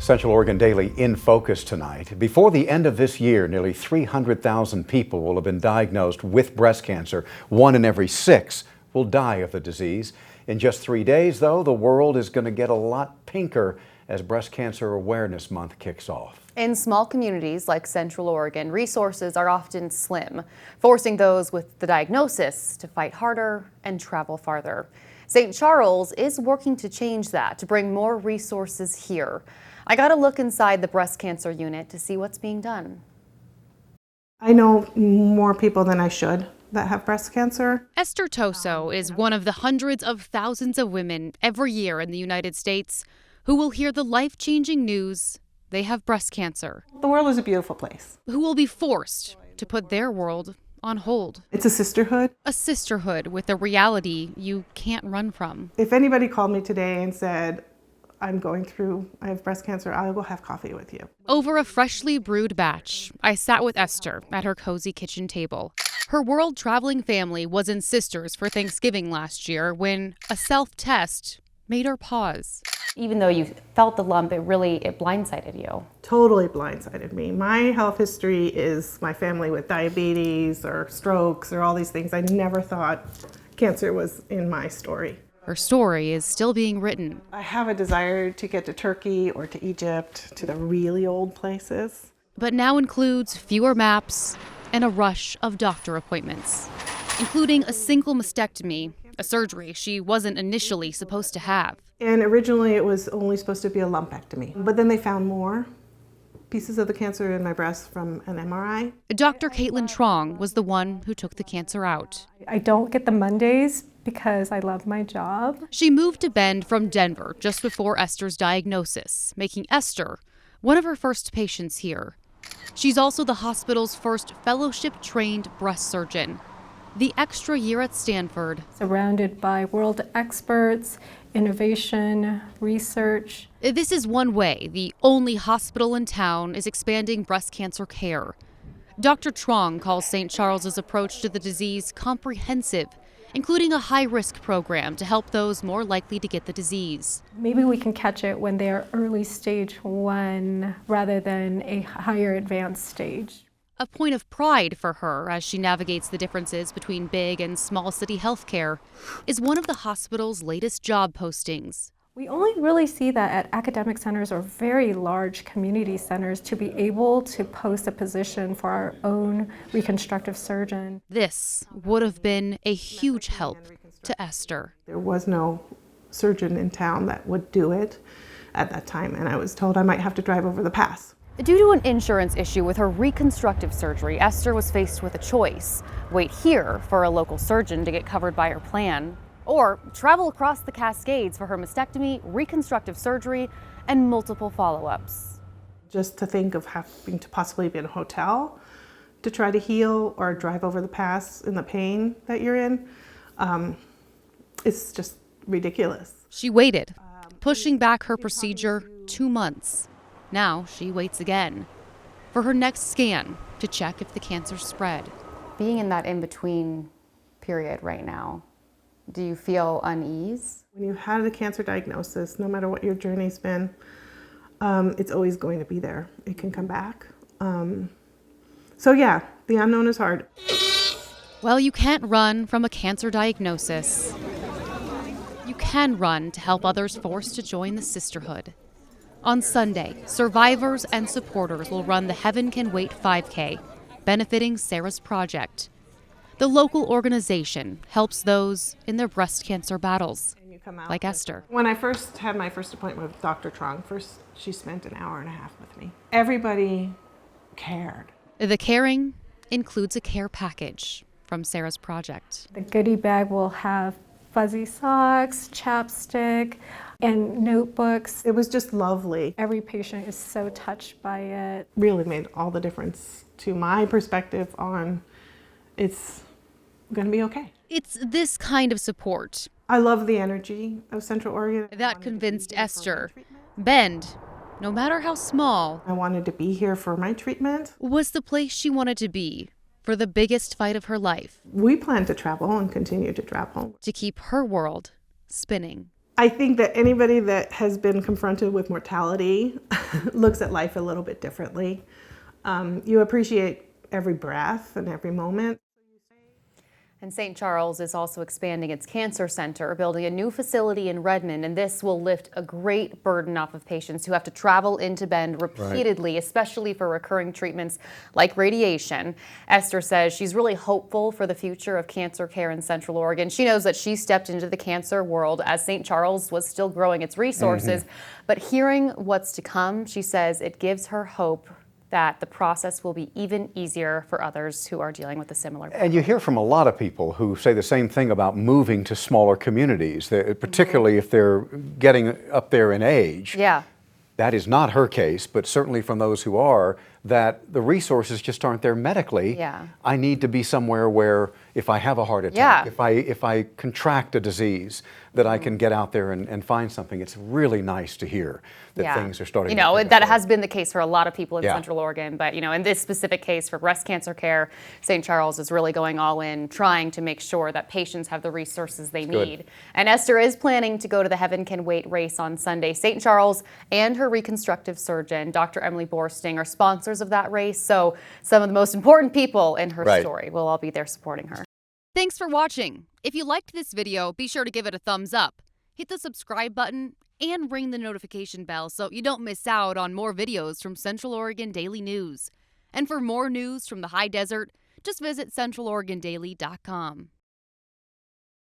Central Oregon Daily in focus tonight. Before the end of this year, nearly 300,000 people will have been diagnosed with breast cancer. 1 in every 6 will die of the disease. In just 3 days, though, the world is going to get a lot pinker as Breast Cancer Awareness Month kicks off. In small communities like Central Oregon, resources are often slim, forcing those with the diagnosis to fight harder and travel farther. St. Charles is working to change that, to bring more resources here. I got a look inside the breast cancer unit to see what's being done. I know more people than I should that have breast cancer. Esther Toso is one of the hundreds of thousands of women every year in the United States who will hear the life-changing news they have breast cancer. The world is a beautiful place. Who will be forced to put their world on hold. It's a sisterhood. A sisterhood with a reality you can't run from. If anybody called me today and said, I have breast cancer, I will have coffee with you. Over a freshly brewed batch, I sat with Esther at her cozy kitchen table. Her world-traveling family was in Sisters for Thanksgiving last year when a self-test made her pause. Even though you felt the lump, it blindsided you. Totally blindsided me. My health history is my family with diabetes or strokes or all these things. I never thought cancer was in my story. Her story is still being written. I have a desire to get to Turkey or to Egypt, to the really old places. But now includes fewer maps and a rush of doctor appointments, including a single mastectomy, a surgery she wasn't initially supposed to have. And originally it was only supposed to be a lumpectomy, but then they found more pieces of the cancer in my breast from an MRI. Dr. Caitlin Trong was the one who took the cancer out. I don't get the Mondays because I love my job. She moved to Bend from Denver just before Esther's diagnosis, making Esther one of her first patients here. She's also the hospital's first fellowship-trained breast surgeon. The extra year at Stanford. Surrounded by world experts, innovation, research. This is one way the only hospital in town is expanding breast cancer care. Dr. Trong calls St. Charles's approach to the disease comprehensive, including a high-risk program to help those more likely to get the disease. Maybe we can catch it when they're early stage 1 rather than a higher advanced stage. A point of pride for her as she navigates the differences between big and small city healthcare is one of the hospital's latest job postings. We only really see that at academic centers or very large community centers to be able to post a position for our own reconstructive surgeon. This would have been a huge help to Esther. There was no surgeon in town that would do it at that time, and I was told I might have to drive over the pass. Due to an insurance issue with her reconstructive surgery, Esther was faced with a choice: wait here for a local surgeon to get covered by her plan, or travel across the Cascades for her mastectomy, reconstructive surgery, and multiple follow-ups. Just to think of having to possibly be in a hotel to try to heal or drive over the pass in the pain that you're in, it's just ridiculous. She waited, pushing back her procedure 2 months. Now she waits again for her next scan to check if the cancer spread. Being in that in-between period right now, do you feel unease? When you had a cancer diagnosis, no matter what your journey's been, it's always going to be there. It can come back. So yeah, the unknown is hard. Well, you can't run from a cancer diagnosis. You can run to help others forced to join the sisterhood. On Sunday, survivors and supporters will run the Heaven Can Wait 5K, benefiting Sarah's project. The local organization helps those in their breast cancer battles, like Esther. When I first had my first appointment with Dr. Trong, she spent an hour and a half with me. Everybody cared. The caring includes a care package from Sarah's project. The goodie bag will have fuzzy socks, chapstick, and notebooks. It was just lovely. Every patient is so touched by it. Really made all the difference to my perspective on it's going to be okay. It's this kind of support. I love the energy of Central Oregon. That convinced Esther. Bend, no matter how small, I wanted to be here for my treatment. Was the place she wanted to be for the biggest fight of her life. We plan to travel and continue to travel. To keep her world spinning. I think that anybody that has been confronted with mortality looks at life a little bit differently. You appreciate every breath and every moment. And St. Charles is also expanding its cancer center, building a new facility in Redmond, and this will lift a great burden off of patients who have to travel into Bend repeatedly, especially for recurring treatments like radiation. Esther says she's really hopeful for the future of cancer care in Central Oregon. She knows that she stepped into the cancer world as St. Charles was still growing its resources, but hearing what's to come, she says it gives her hope that the process will be even easier for others who are dealing with a similar problem. And you hear from a lot of people who say the same thing about moving to smaller communities, particularly if they're getting up there in age. Yeah. That is not her case, but certainly from those who are, that the resources just aren't there medically. Yeah. I need to be somewhere where if I have a heart attack, if I contract a disease, that I can get out there and find something. It's really nice to hear that things are starting to pick that up. has been the case for a lot of people in Central Oregon, but in this specific case for breast cancer care, St. Charles is really going all in, trying to make sure that patients have the resources they need. And Esther is planning to go to the Heaven Can Wait race on Sunday. St. Charles and her reconstructive surgeon, Dr. Emily Borsting, are sponsors of that race, so some of the most important people in her story will all be there supporting her. Thanks for watching. If you liked this video, be sure to give it a thumbs up. Hit the subscribe button and ring the notification bell so you don't miss out on more videos from Central Oregon Daily News. And for more news from the high desert, just visit centraloregondaily.com.